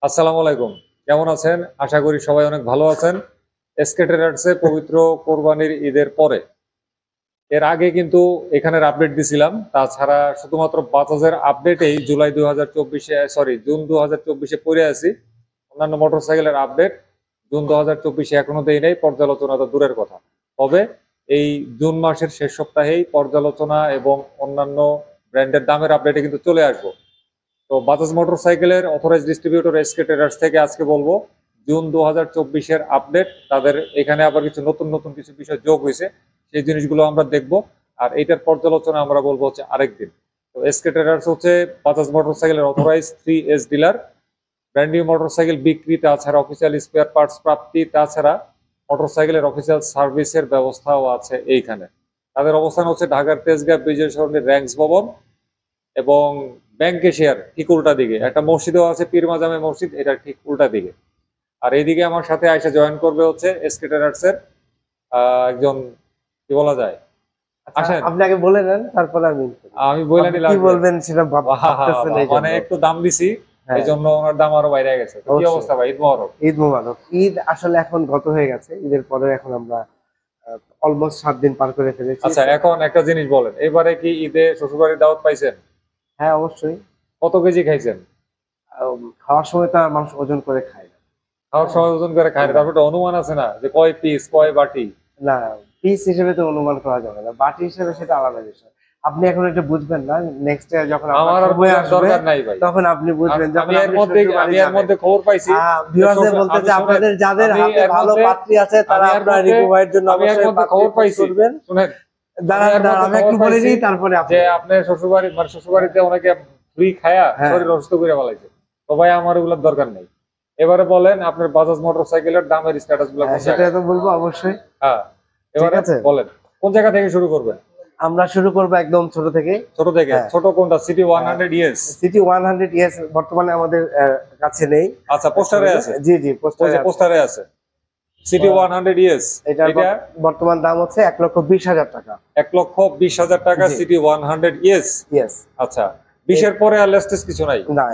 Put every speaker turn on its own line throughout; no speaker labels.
আসসালামু আলাইকুম। কেমন আছেন? আশা করি সবাই অনেক ভালো আছেন। এসকে ট্রেডার্সে পবিত্র কোরবানির ঈদের পরে এর আগে কিন্তু এখানের আপডেট দিছিলাম। তাছাড়া শুধুমাত্র বাজাজের আপডেটেই জুলাই 2024 জুন 2024 পড়ে আছি। অন্যান্য মোটরসাইকেলের আপডেট জুন 2024 এখনো দেই নাই, পর্যালোচনা তো দূরের কথা। তবে এই জুন মাসের শেষ সপ্তাহেই পর্যালোচনা এবং অন্যান্য ব্র্যান্ডের দামের আপডেটে কিন্তু চলে আসবো। তো বাজাজ মোটরসাইকেলের অথরাইজড ডিস্ট্রিবিউটর এসকে ট্রেডার্স থেকে আজকে বলবো জুন 2024-এর আপডেট। তাদের এখানে আবার কিছু নতুন নতুন কিছু বিষয় যোগ হয়েছে, সেই জিনিসগুলো আমরা দেখব। আর এইটার পর্যালোচনা আমরা বলবো হচ্ছে আরেকদিন। তো এসকে ট্রেডার্স হচ্ছে বাজাজ মোটরসাইকেলের অথরাইজ 3S ডিলার। ব্র্যান্ড নিউ মোটরসাইকেল বিক্রি, তাছাড়া অফিসিয়াল স্পেয়ার পার্টস প্রাপ্তি, তাছাড়া মোটরসাইকেলের অফিসিয়াল সার্ভিসের ব্যবস্থাও আছে এইখানে। তাদের অবস্থান হচ্ছে ঢাকার তেজগাঁ বিজয় সরণির র্যাঙ্কস ভবন এবং ব্যাংক এশিয়ার ঠিক উল্টা দিকে একটা মসজিদও আছে, পীর মাজামে মসজিদ, এটা ঠিক উল্টা দিকে। আর এইদিকে আমার সাথে আয়সা জয়েন করবে হচ্ছে এসকে ট্রেডার্স এর একজন, কি বলা যায়, আসেন।
আপনি আগে বলে নেন, তারপরে
আমি বলে নিলাম
কি বলবেন সেটা ভাবতেছেন।
মানে একটু দাম দিছি, এই জন্য ওনার দাম আরো বাইরে গেছে। কি অবস্থা ভাই? ঈদ মোবারক।
ঈদ মোবারক। ঈদ আসলে এখন গত হয়ে গেছে, ঈদের পরে এখন আমরা অলমোস্ট 7 দিন পার করে ফেলেছি।
আচ্ছা, এখন একটা জিনিস বলেন, এবারে কি ঈদে শ্বশুরবাড়ির দাওয়াত পাইছেন?
হ্যাঁ, অবশ্যই।
কত কেজি খাইছেন?
খাওয়ার সময় তো আর মানুষ ওজন করে খায় না।
খাওয়ার সময় ওজন করে খায় না, তারপর একটা অনুমান আছে না যে কয় পিস কয় বাটি?
না, পিস হিসেবে তো অনুমান করা যাবে না, বাটি হিসেবে সেটা আলাদা বিষয়। আপনি এখন এটা বুঝবেন না, নেক্সট ডে যখন
আমার আর
সময় আসবে
দরকার নাই ভাই,
তখন আপনি বুঝবেন।
আমি এর মধ্যে খবর পাইছি,
ভিউয়ারদের বলতেছে আপনাদের যাদের হাতে ভালো পাত্রী আছে তারা আপনার রিকোয়ার্ড জন্য
অবশ্যই খবর পাইছি
করবেন।
শুনেন,
দাঁড়ান আমি একটু বলে দিই, তারপরে
যে আপনি শ্বশুরবাড়ি মানে শ্বশুরবাড়িতে অনেকে ফ্রি খায়া শরীর অসুস্থ করে ফেলাইছে। তো ভাই আমার ওগুলোর দরকার নেই। এবারে বলেন আপনার বাজাজ মোটরসাইকেলের দামের স্ট্যাটাস গুলো।
সেটা তো বলবো অবশ্যই।
হ্যাঁ, এবারে বলেন কোন জায়গা থেকে শুরু করবেন?
আমরা শুরু করবো একদম ছোট থেকে।
ছোট কোনটা? City 100 yes.
সিটি 100 ইয়েস বর্তমানে আমাদের কাছে নেই।
আচ্ছা, পোস্টারে আছে।
জি জি,
পোস্টারে আছে সিটি 100 ইয়েস।
এটা বর্তমান দাম হচ্ছে 1,20,000 টাকা।
1,20,000 টাকা সিটি 100 ইয়েস।
ইয়েস।
আচ্ছা, 20 এর পরে আর লেস্টেস কিছু নাই?
না,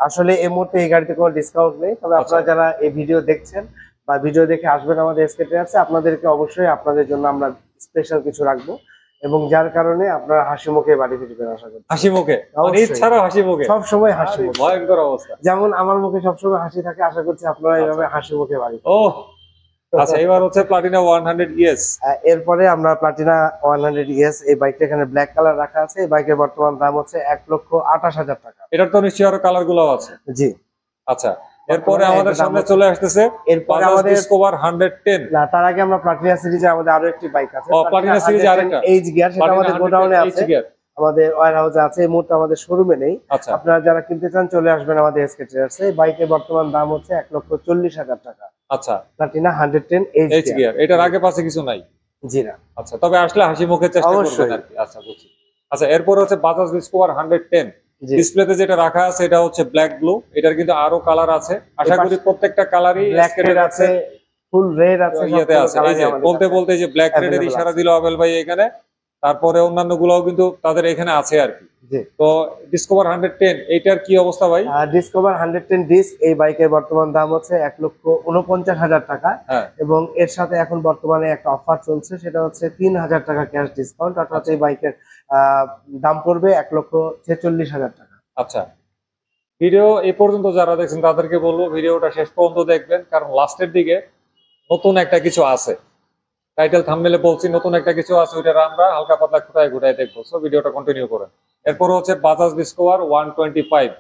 আসলে এই মুহূর্তে এই গাড়িতে কোনো ডিসকাউন্ট নেই। তবে আপনারা যারা এই ভিডিও দেখছেন বা ভিডিও দেখে আসবেন আমাদের এসকে ট্রেডার্সে, আপনাদেরকে অবশ্যই আপনাদের জন্য আমরা স্পেশাল কিছু রাখবো, এবং যার কারণে আপনারা হাসি মুখে বাড়ি ফিরবেন আশা করি।
হাসি মুখে? এছাড়া হাসি মুখে
সব সময় হাসি মুখে।
ভয়ঙ্কর অবস্থা।
যেমন আমার মুখে সবসময় হাসি থাকে, আশা করছি আপনারা এইভাবে হাসি মুখে বাড়ি ফিরবেন।
ও আচ্ছা, এবার হচ্ছে প্লাটিনা 100 ইয়েস।
এরপরে আমরা প্লাটিনা 100 ইয়েস, এই বাইকটা এখানে ব্ল্যাক কালার রাখা আছে। এই বাইকের বর্তমান দাম হচ্ছে 1,28,000 টাকা।
এটার তো নিশ্চয়ই আরো কালার গুলো আছে?
জি।
আচ্ছা, এরপরে আমাদের সামনে চলে আসতেছে
এরপরে আমাদের
ডিসকভার 110।
না, তার আগে আমরা প্লাটিনা সিরিজে আমাদের আরো একটি বাইক আছে।
প্লাটিনা সিরিজে আরেকটা
এইচ গিয়ার, সেটা আমাদের গোডাউনে আছে, আমাদের ওয়্যারহাউসে আছে। এই মুহূর্তে আমাদের শোরুমে নেই। আপনারা যারা কিনতে চান চলে আসবেন আমাদের এসকে ট্রেডার্সে। এই বাইকের বর্তমান দাম হচ্ছে 1,40,000 টাকা।
আচ্ছা,
প্লাটিনা 110 এইচ
গিয়ার। এটার আগে পাশে কিছু নাই?
জি না।
আচ্ছা, তবে আসলে হাসি মুখে চেষ্টা করবেন আর কি। আচ্ছা, বুঝছি। আচ্ছা, এরপরে হচ্ছে বাজাজ ডিসকভার 110। ডিসপ্লেতে যেটা রাখা আছে এটা হচ্ছে ব্ল্যাক ব্লু। এটার কিন্তু আরো কালার আছে, আশা করি প্রত্যেকটা কালারই
ব্ল্যাক রেড আছে, ফুল রেড আছে,
ইয়াতে আছে। এই যে বলতে বলতে যে ব্ল্যাক রেডের ইশারা দিল আবেল ভাই এখানে। তারপরে অন্যান্য গুলোও কিন্তু তাদের এখানে আছে আর কি। তো ডিসকভার 110 এইটার কি অবস্থা ভাই?
ডিসকভার 110 ডিস্ক, এই বাইকের বর্তমান দাম হচ্ছে 1,49,000 টাকা। এবং এর সাথে এখন বর্তমানে একটা অফার চলছে, সেটা হচ্ছে 3,000 টাকা ক্যাশ ডিসকাউন্ট, অর্থাৎ এই বাইকের দাম পড়বে 1,46,000 টাকা।
আচ্ছা, ভিডিও এই পর্যন্ত যারা দেখছেন তাদেরকে বলবো ভিডিওটা শেষ পর্যন্ত দেখবেন, কারণ লাস্টের দিকে নতুন একটা কিছু আছে। টাইটেল থাম্বনেলে বলছি নতুন একটা কিছু আছে, ওইটা আমরা হালকা পাতলা ঘুরায় দেখবো। সো ভিডিওটা কন্টিনিউ করেন। এরপর হচ্ছে বাজাজ ডিসকভার 125।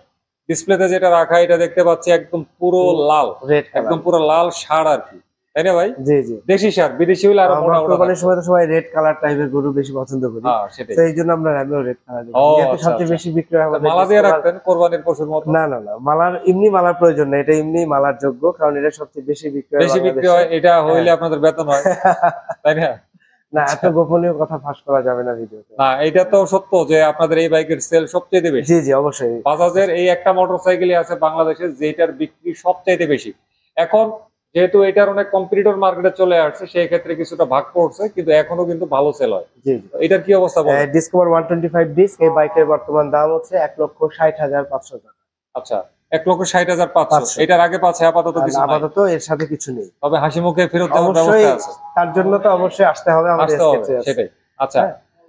ডিসপ্লেতে যেটা রাখা এটা দেখতে পাচ্ছি একদম পুরো লাল, একদম পুরো লাল ষাঁড় আর কি, তাই না ভাই?
জি জি,
দেশি ষাঁড়। বিদেশি হলে আরো মোটা মোটা।
মানে সবাই রেড কালার টাইপের গরু বেশি পছন্দ করি, তো এই জন্য আমরা রেড কালার দিই। যেহেতু সবচেয়ে বেশি বিক্রি হয় আমাদের।
মালা দিয়ে রাখবেন কোরবানির পশুর মতো?
না না না, মালার এমনি মালার প্রয়োজন নেই, এটা এমনি মালার যোগ্য, কারণ এটা সবচেয়ে বেশি বিক্রি
হয়। এটা হইলে আপনাদের বেতন হয়, তাই না?
না, এত গোপনীয় কথা ফাঁস করা যাবে না ভিডিওতে।
না, এটা তো সত্য যে আপনাদের এই বাইকের সেল সবচেয়ে বেশি।
জি জি, অবশ্যই।
বাজাজের এই একটা মোটরসাইকেলই আছে বাংলাদেশে যেটার বিক্রি সবচেয়ে বেশি। এখন যেহেতু এটার অনেক কম্পিটিটর মার্কেটে চলে আসছে, সেই ক্ষেত্রে কিছুটা ভাগ পড়ছে, কিন্তু এখনো কিন্তু ভালো সেল হয়।
জি জি।
এটার কি অবস্থা বলেন?
ডিসকভার 125 ডিস্ক, এই বাইকের বর্তমান দাম হচ্ছে 1,60,500 টাকা।
আচ্ছা, 1,60,500। এটার আগে পাচ্ছে আপাতত কিছু নাই।
আপাতত এর সাথে কিছু নেই,
তবে হাসি মুখে ফেরত দেওয়ার ব্যবস্থা আছে।
তার জন্য তো অবশ্যই আসতে হবে আমাদের স্কেচে।
সেটাই। আচ্ছা,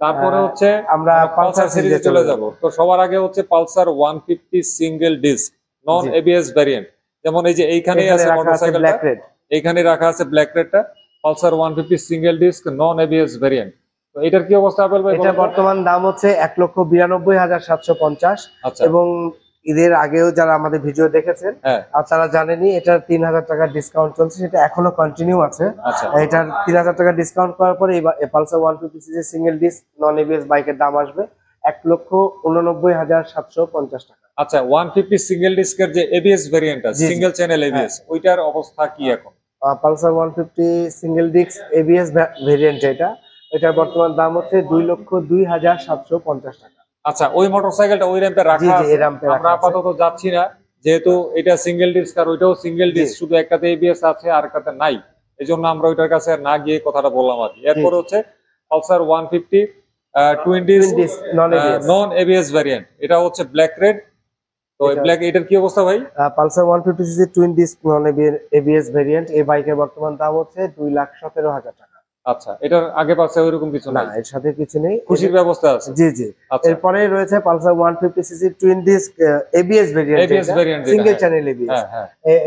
তারপরে হচ্ছে
আমরা পালসার
সিরিজে চলে যাব। তো সবার আগে হচ্ছে Pulsar 150 single disc non ABS variant. যেমন এই যে এইখানেই আছে মোটরসাইকেলটা, এইখানে রাখা আছে ব্ল্যাক রেডটা, Pulsar 150 single disc non ABS variant. তো এটার কি অবস্থা আপেল ভাই?
এটা বর্তমান দাম হচ্ছে 1,92,750। এবং ঈদের আগেও যারা আমাদের ভিডিও দেখেছেন আর তারা জানেনি এটার 3,000 টাকা ডিসকাউন্ট চলছে, সেটা এখনো কন্টিনিউ আছে। এটার 3,000 টাকা ডিসকাউন্ট করার পরে এই Pulsar 150 CC single disc non ABS বাইকের দাম আসবে 1,89,750 টাকা।
আচ্ছা, 150 সিঙ্গেল ডিস্কের যে এবিএস ভেরিয়েন্ট আছে, সিঙ্গেল চ্যানেল এবিএস, ওইটার অবস্থা কি এখন?
Pulsar 150 single disc ABS variant এটার বর্তমান দাম হচ্ছে 2,02,750 টাকা।
আচ্ছা, ওই মোটরসাইকেলটা ওই র্যাম্পে রাখা আছে, আমরা আপাতত যাচ্ছি না, যেহেতু এটা সিঙ্গেল ডিস্ক আর ওইটাও সিঙ্গেল ডিস্ক, শুধু একটাতে এবিএস আছে আর একটাতে নাই, এজন্য আমরা ওইটার কাছে না গিয়ে কথাটা বললাম আর কি। এরপর হচ্ছে Pulsar 150 twin disk non ABS variant, এটা হচ্ছে ব্ল্যাক রেড। তো ব্ল্যাক, এটার কি অবস্থা ভাই?
Pulsar 150 CC twin disk non ABS variant, এই বাইকের বর্তমান দাম হচ্ছে 2,17,000 টাকা।
আচ্ছা, এটার আগে পাশে ওইরকম কিছু
না, এর সাথে কিছু নেই,
খুশির ব্যবস্থা আছে।
জি জি। এরপরে রয়েছে Pulsar 150 CC twin disc ABS variant, single channel ABS.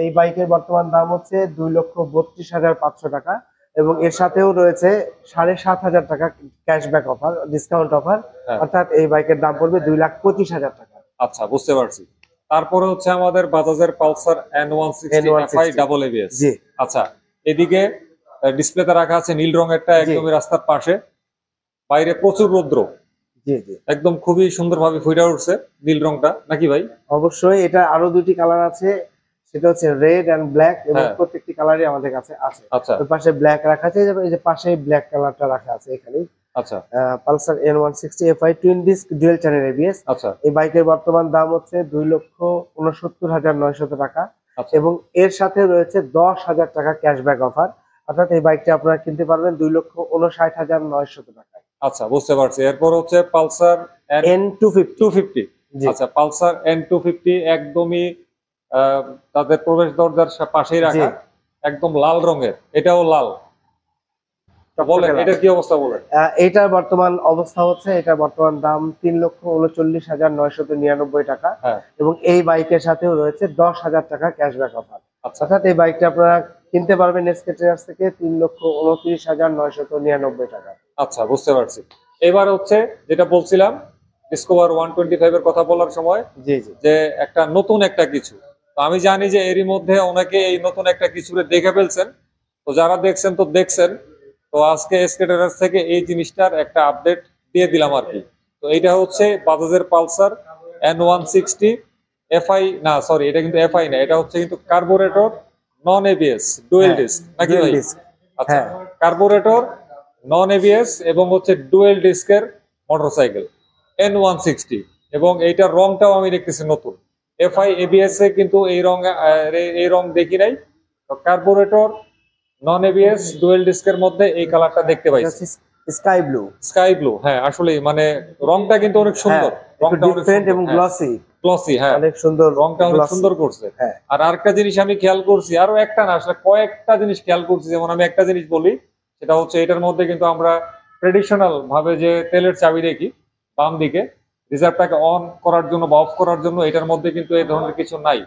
এই বাইকের বর্তমান দাম হচ্ছে 2,32,500 টাকা এবং এর সাথেও রয়েছে 7,500 টাকা ক্যাশব্যাক অফার, ডিসকাউন্ট অফার, অর্থাৎ এই বাইকের দাম পড়বে 2,25,000 টাকা।
আচ্ছা, বুঝতে পারছি। তারপরে হচ্ছে আমাদের বাজাজের Pulsar N160 FI double ABS.
জি।
আচ্ছা, এদিকে ডিসপ্লেতে রাখা আছে নীল রঙেরটা, একদমই রাস্তার পাশে, বাইরে প্রচুর রৌদ্র।
জি জি,
একদম খুবই সুন্দরভাবে ফুটে উঠছে নীল রংটা, নাকি ভাই?
অবশ্যই। এটা আরো দুটি কালার আছে, সেটা হচ্ছে রেড এন্ড ব্ল্যাক, এবং প্রত্যেকটি কালারই আমাদের কাছে আছে।
আচ্ছা,
ওই পাশে ব্ল্যাক রাখা আছে, এই যে পাশে ব্ল্যাক কালারটা রাখা আছে এখানে।
আচ্ছা,
Pulsar N160 FI twin disk dual channel ABS.
আচ্ছা,
এই বাইকের বর্তমান দাম হচ্ছে 2,69,900 টাকা এবং এর সাথে রয়েছে 10,000 টাকা ক্যাশব্যাক অফার, অর্থাৎ এই বাইকটি আপনারা কিনতে পারবেন 2,59,900 টাকায়।
আচ্ছা, বুঝতে পারছি। এরপর হচ্ছে পালসার N250। আচ্ছা, পালসার N250 একদমই তাদের প্রবেশ দরজার পাশেই রাখা, একদম লাল রঙের, এটাও লাল। বলেন এটার কি অবস্থা বলেন?
এটার বর্তমান অবস্থা হচ্ছে, এটার বর্তমান দাম 3,39,999 টাকা এবং এই বাইকের সাথেও রয়েছে 10,000 টাকা ক্যাশব্যাক অফার। অর্থাৎ এই বাইকটা আপনারা কিনতে পারবেন এসকে ট্রেডার্স থেকে 3,29,999 টাকা।
আচ্ছা, বুঝতে পারছি। এবার হচ্ছে যেটা বলছিলাম ডিসকভার 125 এর কথা বলার সময়,
জি জি,
যে একটা নতুন একটা কিছু, তো আমি জানি যে এরই মধ্যে অনেকে এই নতুন একটা কিছুরে দেখে ফেলছেন, তো যারা দেখছেন তো দেখছেন, তো আজকে এসকে ট্রেডার্স থেকে এই জিনিসটার একটা আপডেট দিয়ে দিলাম আর কি। তো এইটা হচ্ছে বাজাজের পালসার N160 FI, না সরি, এটা কিন্তু FI না, এটা হচ্ছে কিন্তু carburettor non ABS dual disk, নাকি ভাই? আচ্ছা, কার্বোরেটর নন এবিএস এবং হচ্ছে ডুয়েল ডিস্কের মোটরসাইকেল N160, এবং এইটার রংটাও আমি দেখতেছি নতুন। FI এবিএস এ কিন্তু এই রং দেখি নাই, তো কার্বোরেটর নন এবিএস ডুয়েল ডিস্কের মধ্যে এই কালারটা দেখতে পাইছি,
স্কাই ব্লু।
হ্যাঁ, আসলে মানে রংটা কিন্তু অনেক সুন্দর, রংটা অনেক
ডিফারেন্ট এবং গ্লসি,
হ্যাঁ,
অনেক সুন্দর,
রংটা অনেক সুন্দর করছে। আর আরেকটা জিনিস আমি খেয়াল করছি, আরো একটা না আসলে কয়েকটা জিনিস খেয়াল করছি, যেমন আমি একটা জিনিস বলি, সেটা হচ্ছে এটার মধ্যে কিন্তু আমরা ট্রেডিশনাল ভাবে যে তেলের চাবি দেখি বাম দিকে রিজার্ভটাকে অন করার জন্য বা অফ করার জন্য, এটার মধ্যে কিন্তু এই ধরনের কিছু নাই।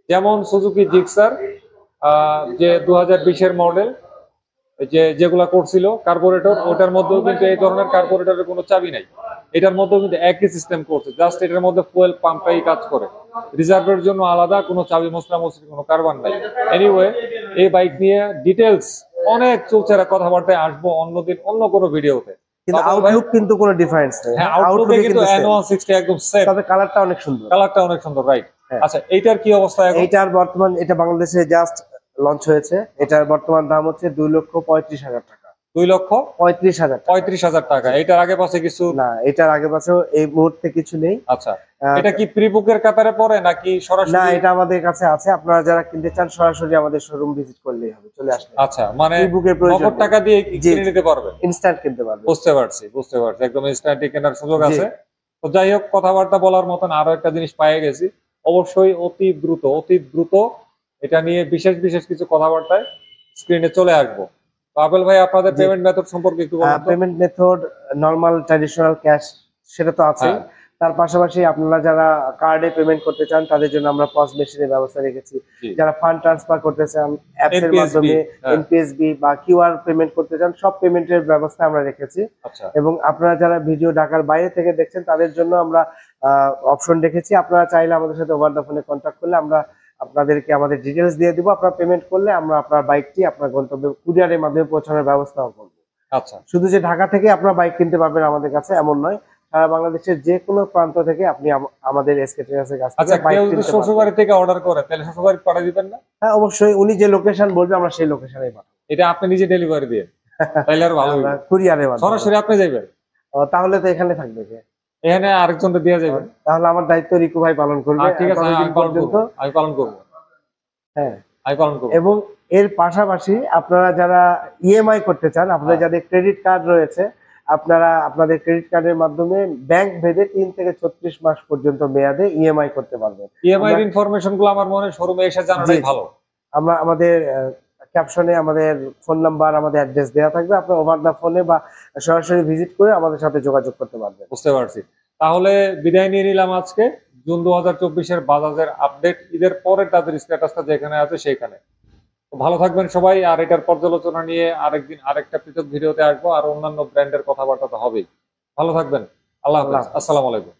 যেমন সুজুকি জিক্সার যে 2020-এর মডেল যেগুলা করছিল কার্বোরেটর, ওটার মধ্যেও কিন্তু এই ধরনের কার্বোরেটরের কোনো চাবি নাই। এটার মধ্যেও কিন্তু একই সিস্টেম করছে, জাস্ট এটার মধ্যে ফুয়েল পাম্পটাই কাজ করে, রিজার্ভের জন্য আলাদা কোনো চাবি মশলামশলি কোনো কারবার নাই। এনিওয়ে, এই বাইক নিয়ে ডিটেলস অনেক চলছে, কথাবার্তায় আসবো অন্যদিন অন্য কোনো ভিডিওতে।
কিন্তু আউটলুক কিন্তু কোনো ডিফারেন্স নেই।
হ্যাঁ, আউটলুকে কিন্তু N160 একদম সেম,
তবে কালারটা অনেক সুন্দর,
রাইট। আচ্ছা, এইটার কি অবস্থা এখন?
এইটার বর্তমান, এটা বাংলাদেশে জাস্ট লঞ্চ হয়েছে, এটার বর্তমান দাম হচ্ছে 2,35,000 টাকা।
2,35,000 টাকা। এটার আগে পাশে কিছু
না, এটার আগে পাশে এই মুহূর্তে কিছু নেই।
আচ্ছা, এটা কি প্রি বুকের কাতারে পড়ে নাকি সরাসরি?
না, এটা আমাদের কাছে আছে, আপনারা যারা কিনতে চান সরাসরি আমাদের শোরুম ভিজিট করলেই হবে, চলে আসলে।
আচ্ছা, মানে নগদ টাকা দিয়ে কিনে নিতে পারবে,
ইনস্ট্যান্ট কিনতে পারবে।
বুঝতে পারছি, একদম ইনস্ট্যান্ট কেনার সুযোগ আছে। তো যাই হোক, কথাবার্তা বলার মতন আরো একটা জিনিস পেয়ে গেছি, অবশ্যই অতি দ্রুত এটা নিয়ে বিশেষ কিছু কথাবার্তায় স্ক্রিনে চলে আসবো। তো আবেল ভাই, আপনাদের পেমেন্ট মেথড সম্পর্কে একটু বলুন।
Payment method normal traditional cash সেটা তো আছে, তার পাশাপাশি আপনারা যারা কার্ডে পেমেন্ট করতে চান তাদের জন্য আমরা পজ মেশিনের ব্যবস্থা রেখেছি। যারা ফান্ড ট্রান্সফার করতে চান অ্যাপস এর মাধ্যমে, এনপিএসবি বা কিউআর পেমেন্ট করতে চান, সব পেমেন্টের ব্যবস্থা আমরা রেখেছি। এবং আপনারা যারা ভিডিও ঢাকার বাইরে থেকে দেখছেন তাদের জন্য আমরা অপশন রেখেছি। আপনারা চাইলে আমাদের সাথে ওভার দ্য ফোনে কন্ট্যাক্ট করলে আমরা আপনাদেরকে আমাদের ডিটেলস দিয়ে দিব। আপনারা পেমেন্ট করলে আমরা আপনার বাইকটি আপনার গন্তব্যে কুরিয়ারের মাধ্যমে পৌঁছানোর ব্যবস্থা করব।
আচ্ছা,
শুধু যে ঢাকা থেকে আপনারা বাইক কিনতে পারবেন আমাদের কাছে এমন নয়, সারা বাংলাদেশের যে কোনো প্রান্ত থেকে আপনি আমাদের এসকে ট্রেডার্সের কাছ থেকে বাইক কিনতে পারবেন।
শ্বশুরবাড়ি থেকে অর্ডার করে তাহলে শ্বশুরবাড়ি পাঠিয়ে দিবেন না?
হ্যাঁ, অবশ্যই। উনি যে লোকেশন বলবে আমরা সেই লোকেশনেই পাঠাবো।
এটা আপনি নিজে ডেলিভারি দিয়ে তাহলে আর ভালো হবে।
কুরিয়ারে মাধ্যমে
সরাসরি আপনি যাবেন?
তাহলে তো এখানে থাকবে কে?
এখানে আরেকজনকে দেয়া যাবে।
তাহলে আমার দায়িত্ব রিকু ভাই পালন করবে।
ঠিক আছে, আমি পালন করব।
হ্যাঁ,
আমি পালন করব।
এবং এর পাশাপাশি আপনারা যারা ইএমআই করতে চান, আপনাদের যাদের ক্রেডিট কার্ড রয়েছে, আপনারা আপনাদের ক্রেডিট কার্ডের মাধ্যমে ব্যাংক ভেদে 3 থেকে 36 মাস পর্যন্ত মেয়াদে ইএমআই করতে পারবেন।
ইএমআই এর ইনফরমেশন গুলো আমার মনে শোরুমে এসে জানাটাই ভালো।
আমরা আমাদের ক্যাপশনে আমাদের ফোন নাম্বার, আমাদের অ্যাড্রেস দেওয়া থাকবে। আপনি ওভার দা ফোনে বা সরাসরি ভিজিট করে আমাদের সাথে যোগাযোগ করতে পারবেন।
বুঝতে পারছি। তাহলে বিদায় নিয়ে নিলাম আজকে। জুন 2024-এর বাজাজের আপডেট, ঈদের পরে তাদের স্ট্যাটাসটা যেখানে আছে সেইখানে। ভালো থাকবেন সবাই। আর এটার পর্যালোচনা নিয়ে আরেকদিন আরেকটা পৃথক ভিডিওতে আসবো, আর অন্যান্য ব্র্যান্ডের কথাবার্তা তো হবেই। ভালো থাকবেন। আল্লাহ হাফেজ। আসসালামু আলাইকুম।